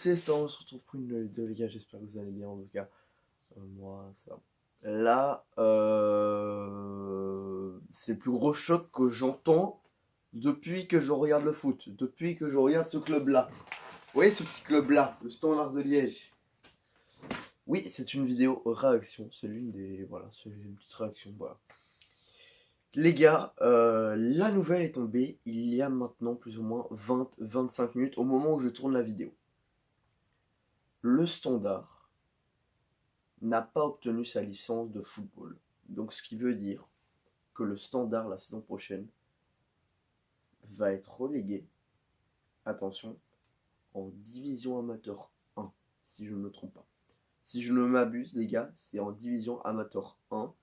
c'est Star, on se retrouve pour une nouvelle vidéo les gars, j'espère que vous allez bien en tout cas. Moi ça va. Là, c'est le plus gros choc que j'entends depuis que je regarde le foot, depuis que je regarde ce club-là. Vous voyez ce petit club-là, le Standard de Liège. Oui, c'est une vidéo réaction, c'est l'une des... Voilà, c'est une petite réaction, voilà. Les gars, la nouvelle est tombée il y a maintenant plus ou moins 20-25 minutes au moment où je tourne la vidéo. Le Standard n'a pas obtenu sa licence de football. Donc ce qui veut dire que le Standard la saison prochaine va être relégué, attention, en division amateur 1, si je ne me trompe pas. Si je ne m'abuse les gars, c'est en division amateur 1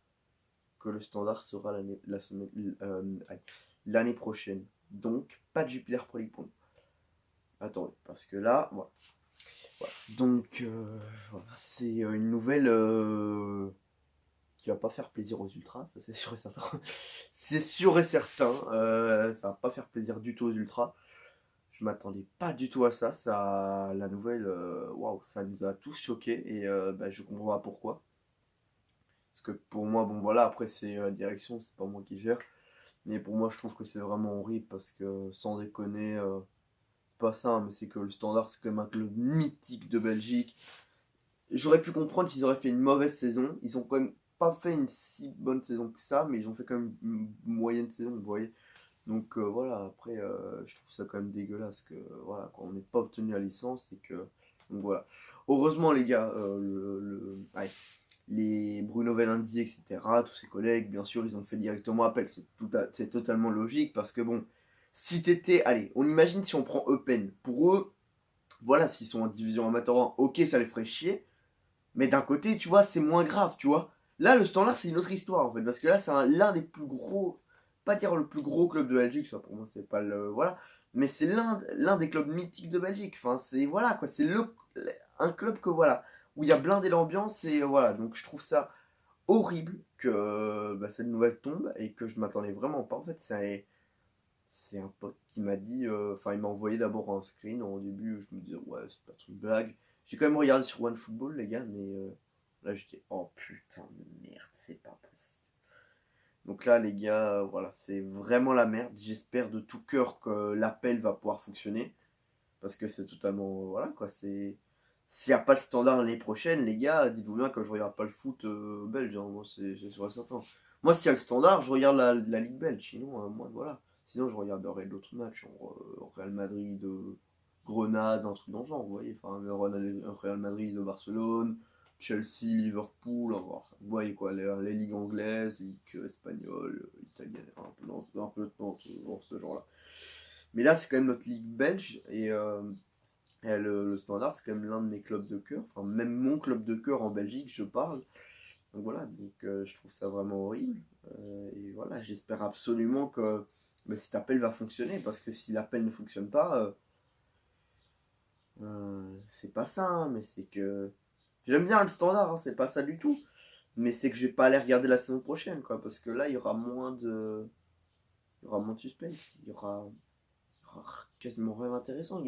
que le Standard sera l'année prochaine. Donc pas de Jupiler Pro League pour nous. Attendez, parce que là, voilà. Donc voilà, c'est une nouvelle qui va pas faire plaisir aux ultras, ça c'est sûr et certain. C'est sûr et certain, ça va pas faire plaisir du tout aux ultras. Je m'attendais pas du tout à ça, la nouvelle, waouh, ça nous a tous choqués et je comprends pas pourquoi. Parce que pour moi, bon voilà, après c'est la direction, c'est pas moi qui gère. Mais pour moi, je trouve que c'est vraiment horrible parce que sans déconner, pas ça, mais c'est que le Standard c'est quand même un club mythique de Belgique. J'aurais pu comprendre s'ils auraient fait une mauvaise saison. Ils ont quand même pas fait une si bonne saison que ça, mais ils ont fait quand même une moyenne saison, vous voyez. Donc voilà, après, je trouve ça quand même dégueulasse que voilà, quand on n'est pas obtenu la licence et que. Donc voilà. Heureusement, les gars, allez, les Bruno Velanzi, etc., tous ses collègues, bien sûr, ils ont fait directement appel. C'est totalement logique parce que bon, si t'étais. Allez, on imagine si on prend Eupen. Pour eux, voilà, s'ils sont en division amateur 1, ok, ça les ferait chier. Mais d'un côté, tu vois, c'est moins grave, tu vois. Là, le Standard, c'est une autre histoire, en fait. Parce que là, c'est l'un des plus gros... Pas dire le plus gros club de Belgique, ça pour moi, c'est pas le... Voilà. Mais c'est l'un des clubs mythiques de Belgique. Enfin, c'est... Voilà, quoi. C'est un club que, voilà, où il y a blindé l'ambiance. Et voilà, donc je trouve ça horrible que cette nouvelle tombe. Et que je m'attendais vraiment pas. En fait, c'est un pote qui m'a dit... Enfin, il m'a envoyé d'abord un screen. Au début, je me disais, ouais, c'est pas une blague. J'ai quand même regardé sur OneFootball, les gars, mais là, je dis, oh putain de merde, c'est pas possible. Donc là, les gars, voilà, c'est vraiment la merde. J'espère de tout cœur que l'appel va pouvoir fonctionner. Parce que c'est totalement. Voilà, quoi, c'est. S'il n'y a pas le Standard l'année prochaine, les gars, dites-vous bien que je regarde pas le foot belge, hein, moi, c'est sûr et certain. Moi, s'il y a le Standard, je regarde la Ligue belge, sinon, moi, voilà. Sinon, je regarderai d'autres matchs, genre Real Madrid, Grenade, un truc dans le genre, vous voyez. Enfin, Real Madrid de Barcelone, Chelsea, Liverpool, vous voyez quoi, les ligues anglaises, les ligues espagnoles, italiennes, un peu dans ce genre-là. Mais là, c'est quand même notre ligue belge, et le Standard, c'est quand même l'un de mes clubs de cœur, enfin, même mon club de cœur en Belgique, je parle. Donc voilà, donc je trouve ça vraiment horrible. Et voilà, j'espère absolument que cet appel va fonctionner, parce que si l'appel ne fonctionne pas, c'est pas ça, hein, mais c'est que. J'aime bien le Standard, hein, c'est pas ça du tout. Mais c'est que je vais pas aller regarder la saison prochaine, quoi, parce que là, il y aura moins de. Il y aura moins de suspense. Il y aura quasiment rien d'intéressant.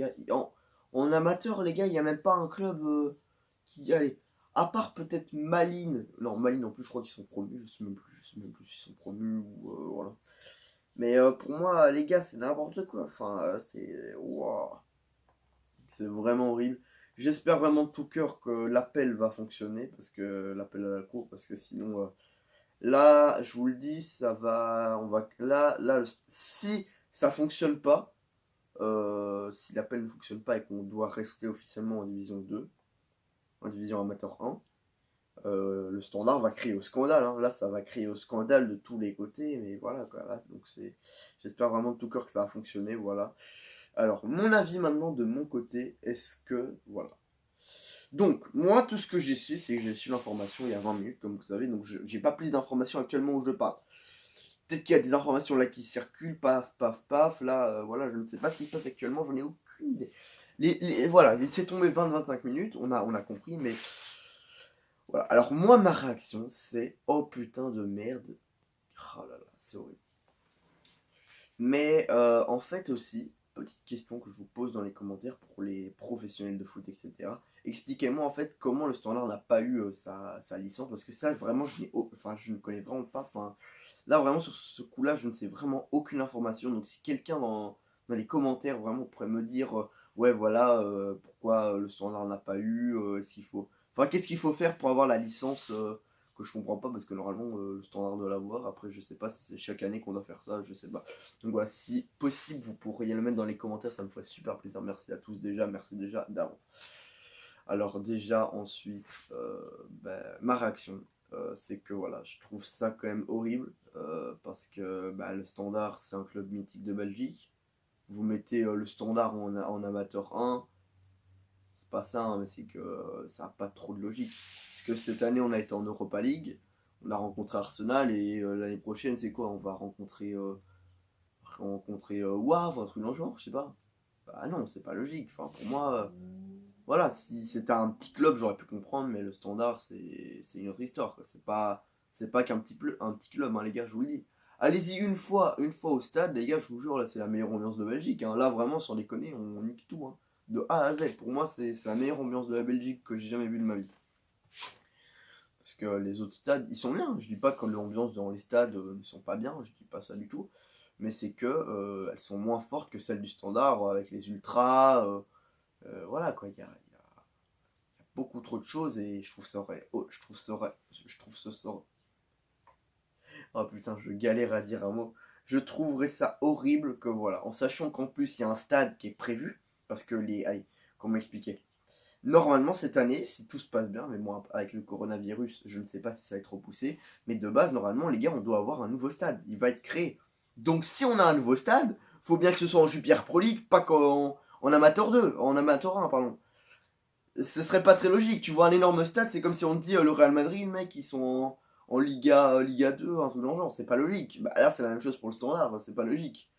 En amateur, les gars, il n'y a même pas un club qui. Allez, à part peut-être Malines. Non, Malines en plus, je crois qu'ils sont promus. Je sais même plus s'ils sont promus ou. Voilà. Mais pour moi, les gars, c'est n'importe quoi. Enfin, c'est. Wow. C'est vraiment horrible. J'espère vraiment de tout cœur que l'appel va fonctionner, parce que l'appel à la cour, parce que sinon, là, je vous le dis, ça va, on va, là, si ça fonctionne pas, si l'appel ne fonctionne pas et qu'on doit rester officiellement en division 2, en division amateur 1, le Standard va crier au scandale, hein. Là, ça va crier au scandale de tous les côtés, mais voilà, quoi, là, donc j'espère vraiment de tout cœur que ça va fonctionner, voilà. Alors, mon avis maintenant de mon côté, est-ce que. Voilà. Donc, moi, tout ce que j'ai su, c'est que j'ai su l'information il y a 20 minutes, comme vous savez, donc j'ai pas plus d'informations actuellement où je parle. Peut-être qu'il y a des informations là qui circulent, paf, paf, paf, là, voilà, je ne sais pas ce qui se passe actuellement, j'en ai aucune idée. Voilà, c'est tombé 20-25 minutes, on a compris, mais. Voilà. Alors, moi, ma réaction, c'est oh putain de merde. Oh là là, c'est horrible. Mais en fait aussi, petite question que je vous pose dans les commentaires pour les professionnels de foot, etc. Expliquez-moi en fait comment le Standard n'a pas eu sa licence, parce que ça vraiment je ne connais vraiment pas. Enfin, là vraiment sur ce coup-là, je ne sais vraiment aucune information. Donc si quelqu'un dans les commentaires vraiment pourrait me dire ouais voilà pourquoi le Standard n'a pas eu, est-ce qu'il faut. Enfin, qu'est-ce qu'il faut faire pour avoir la licence que je comprends pas parce que normalement le Standard doit l'avoir. Après, je sais pas si c'est chaque année qu'on doit faire ça, je sais pas. Donc voilà, si possible, vous pourriez le mettre dans les commentaires, ça me ferait super plaisir. Merci à tous déjà, merci déjà d'avant. Alors déjà, ensuite, ma réaction, c'est que voilà, je trouve ça quand même horrible parce que le Standard, c'est un club mythique de Belgique. Vous mettez le Standard en amateur 1, c'est pas ça, hein, mais c'est que ça n'a pas trop de logique. Parce que cette année, on a été en Europa League, on a rencontré Arsenal et l'année prochaine, c'est quoi? On va rencontrer Wavre, un truc dans le genre, je sais pas. Bah non, c'est pas logique. Enfin, pour moi, voilà, si c'était un petit club, j'aurais pu comprendre, mais le Standard, c'est une autre histoire, quoi. C'est pas qu'un un petit club, hein, les gars, je vous le dis. Allez-y une fois au stade, les gars, je vous jure, là, c'est la meilleure ambiance de Belgique, hein. Là, vraiment, sans déconner, on nique tout, hein. De A à Z. Pour moi, c'est la meilleure ambiance de la Belgique que j'ai jamais vue de ma vie. Parce que les autres stades, ils sont bien. Je dis pas que l'ambiance dans les stades ne sont pas bien, je dis pas ça du tout. Mais c'est que elles sont moins fortes que celles du Standard avec les ultras. Voilà quoi, il y a beaucoup trop de choses et je trouve ça aurait. Oh, je trouve ça. Oh putain, je galère à dire un mot. Je trouverais ça horrible que voilà, en sachant qu'en plus il y a un stade qui est prévu, parce que allez, comment expliquer? Normalement cette année, si tout se passe bien, mais moi avec le coronavirus, je ne sais pas si ça va être repoussé, mais de base normalement les gars, on doit avoir un nouveau stade, il va être créé. Donc si on a un nouveau stade, faut bien que ce soit en Jupiler Pro League, pas en Amateur 2, en Amateur 1 pardon. Ce serait pas très logique. Tu vois un énorme stade, c'est comme si on te dit le Real Madrid, mec, ils sont en Liga 2, un truc dans le genre. C'est pas logique. Bah là, c'est la même chose pour le Standard, c'est pas logique.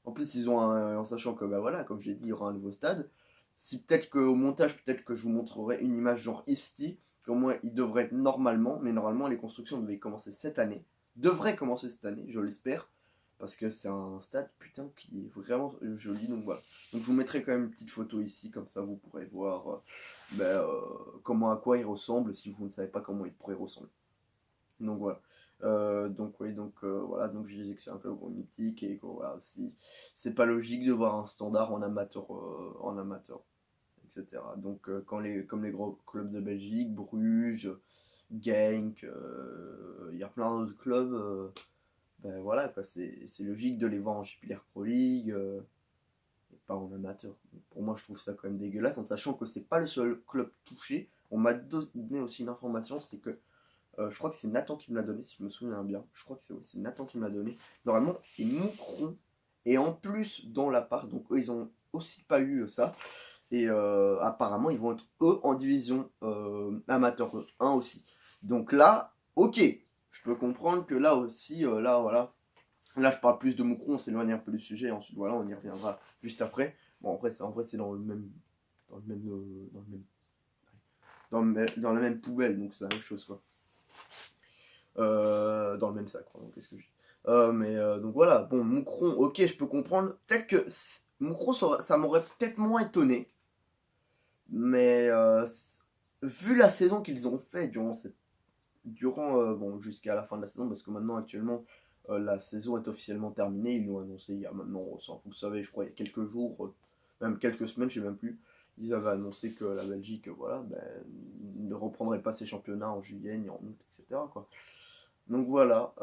En plus, ils ont en sachant que, bah voilà, comme j'ai dit, il y aura un nouveau stade. Si peut-être qu'au montage, peut-être que je vous montrerai une image genre ici, comment il devrait être normalement, mais normalement, les constructions devaient commencer cette année. Devraient commencer cette année, je l'espère. Parce que c'est un stade, putain, qui est vraiment joli. Donc voilà. Donc je vous mettrai quand même une petite photo ici, comme ça vous pourrez voir comment à quoi il ressemble si vous ne savez pas comment il pourrait ressembler. Donc voilà. Donc oui, donc voilà, donc je disais que c'est un club mythique et que voilà, si c'est pas logique de voir un Standard en amateur, etc. Donc comme les gros clubs de Belgique, Bruges, Genk, il y a plein d'autres clubs, ben voilà quoi, c'est logique de les voir en Jupiler Pro League, et pas en amateur. Donc, pour moi, je trouve ça quand même dégueulasse, en sachant que c'est pas le seul club touché. On m'a donné aussi une information, c'est que je crois que c'est Nathan qui me l'a donné, si je me souviens bien. Je crois que c'est Nathan qui me l'a donné. Normalement, ils Moucron et en plus dans la part, donc eux, ils ont aussi pas eu ça. Et apparemment, ils vont être eux en division amateur 1 aussi. Donc là, ok, je peux comprendre que là aussi, là voilà. Là, je parle plus de Moucron, on s'éloigne un peu du sujet. Ensuite, voilà, on y reviendra juste après. Bon, après, en vrai, c'est dans le même, dans la même poubelle, donc c'est la même chose, quoi. Dans le même sac, pardon, qu'est-ce que je dis. Donc voilà, bon, Moucron, ok, je peux comprendre. Peut-être que Moucron, ça m'aurait peut-être moins étonné. Mais vu la saison qu'ils ont fait bon, jusqu'à la fin de la saison, parce que maintenant, actuellement, la saison est officiellement terminée. Ils l'ont annoncé il y a maintenant, vous le savez, je crois, il y a quelques jours, même quelques semaines, je sais même plus. Ils avaient annoncé que la Belgique, voilà, ne reprendrait pas ses championnats en juillet ni en août, etc., quoi. Donc voilà.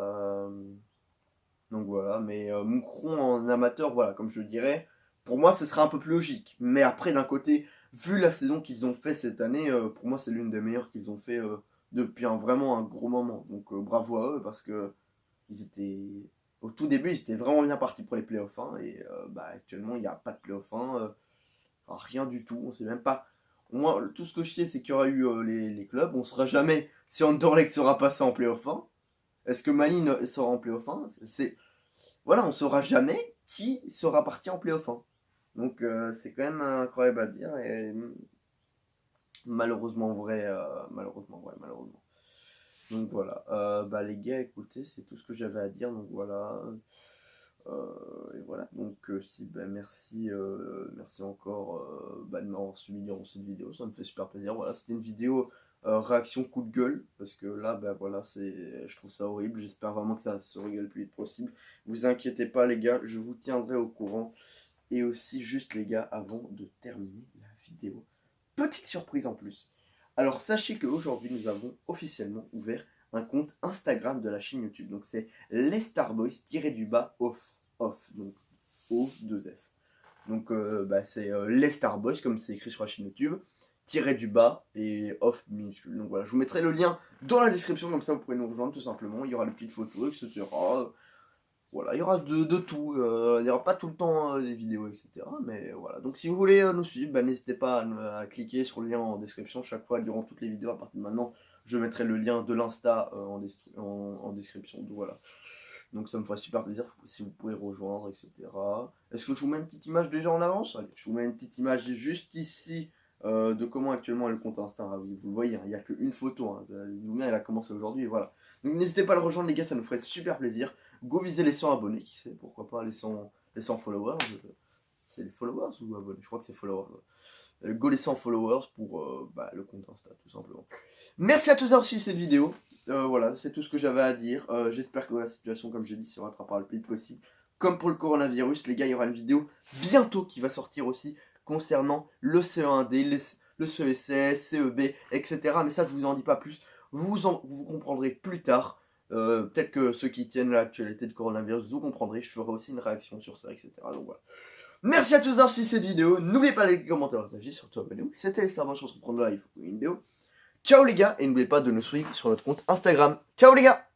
Mais Moucron en amateur, voilà, comme je le dirais, pour moi, ce serait un peu plus logique. Mais après, d'un côté, vu la saison qu'ils ont fait cette année, pour moi, c'est l'une des meilleures qu'ils ont fait depuis vraiment un gros moment. Donc bravo à eux parce que ils étaient au tout début, ils étaient vraiment bien partis pour les playoffs 1 et actuellement, il n'y a pas de playoffs 1, enfin, rien du tout. On sait même pas. Moi, tout ce que je sais, c'est qu'il y aura eu les clubs. On ne saura jamais si Anderlecht sera passé en playoff 1. Est-ce que Malines sera en playoff 1? Voilà, on saura jamais qui sera parti en playoff 1. Donc c'est quand même incroyable à dire et malheureusement vrai, malheureusement. Donc voilà, les gars, écoutez, c'est tout ce que j'avais à dire. Donc voilà, Et voilà, donc si, merci, merci encore de m'avoir suivi durant cette vidéo, ça me fait super plaisir. Voilà, c'était une vidéo réaction coup de gueule, parce que là, voilà, je trouve ça horrible, j'espère vraiment que ça se régule le plus vite possible. Vous inquiétez pas les gars, je vous tiendrai au courant. Et aussi juste les gars, avant de terminer la vidéo, petite surprise en plus. Alors sachez qu'aujourd'hui nous avons officiellement ouvert un compte Instagram de la chaîne YouTube. Donc c'est les Starboys-off. Off, donc O2F. Donc c'est les Starboys comme c'est écrit sur la chaîne YouTube, tiré du bas et off minuscule. Donc voilà, je vous mettrai le lien dans la description, comme ça vous pouvez nous rejoindre tout simplement. Il y aura les petites photos, etc. Voilà, il y aura de tout, il n'y aura pas tout le temps des vidéos, etc. Mais voilà, donc si vous voulez nous suivre, n'hésitez pas à cliquer sur le lien en description. Chaque fois, durant toutes les vidéos, à partir de maintenant, je mettrai le lien de l'Insta en description. Donc voilà, donc ça me fera super plaisir si vous pouvez rejoindre, etc. Est-ce que je vous mets une petite image déjà en avance? Allez, je vous mets une petite image juste ici de comment actuellement est le compte Insta. Ah oui, vous le voyez, hein, il n'y a qu'une photo. Hein. Elle a commencé aujourd'hui, et voilà. Donc n'hésitez pas à le rejoindre les gars, ça nous ferait super plaisir. Go viser les 100 abonnés, qui sait, pourquoi pas les 100 followers. C'est les followers ou abonnés? Je crois que c'est followers. Go les 100 followers pour le compte Insta, tout simplement. Merci à tous d'avoir suivi cette vidéo. Voilà, c'est tout ce que j'avais à dire. J'espère que la situation, comme j'ai dit, se rattrapera le plus vite possible. Comme pour le coronavirus, les gars, il y aura une vidéo bientôt qui va sortir aussi concernant le CE1D, le CESS, CEB, etc. Mais ça, je vous en dis pas plus. Vous comprendrez plus tard. Peut-être que ceux qui tiennent l'actualité de coronavirus, vous comprendrez. Je ferai aussi une réaction sur ça, etc. Donc voilà. Merci à tous d'avoir suivi cette vidéo. N'oubliez pas de liker, commenter, partager, surtout abonnez-vous. C'était les Starboys, on se reprend live pour une vidéo. Ciao les gars, et n'oubliez pas de nous suivre sur notre compte Instagram. Ciao les gars!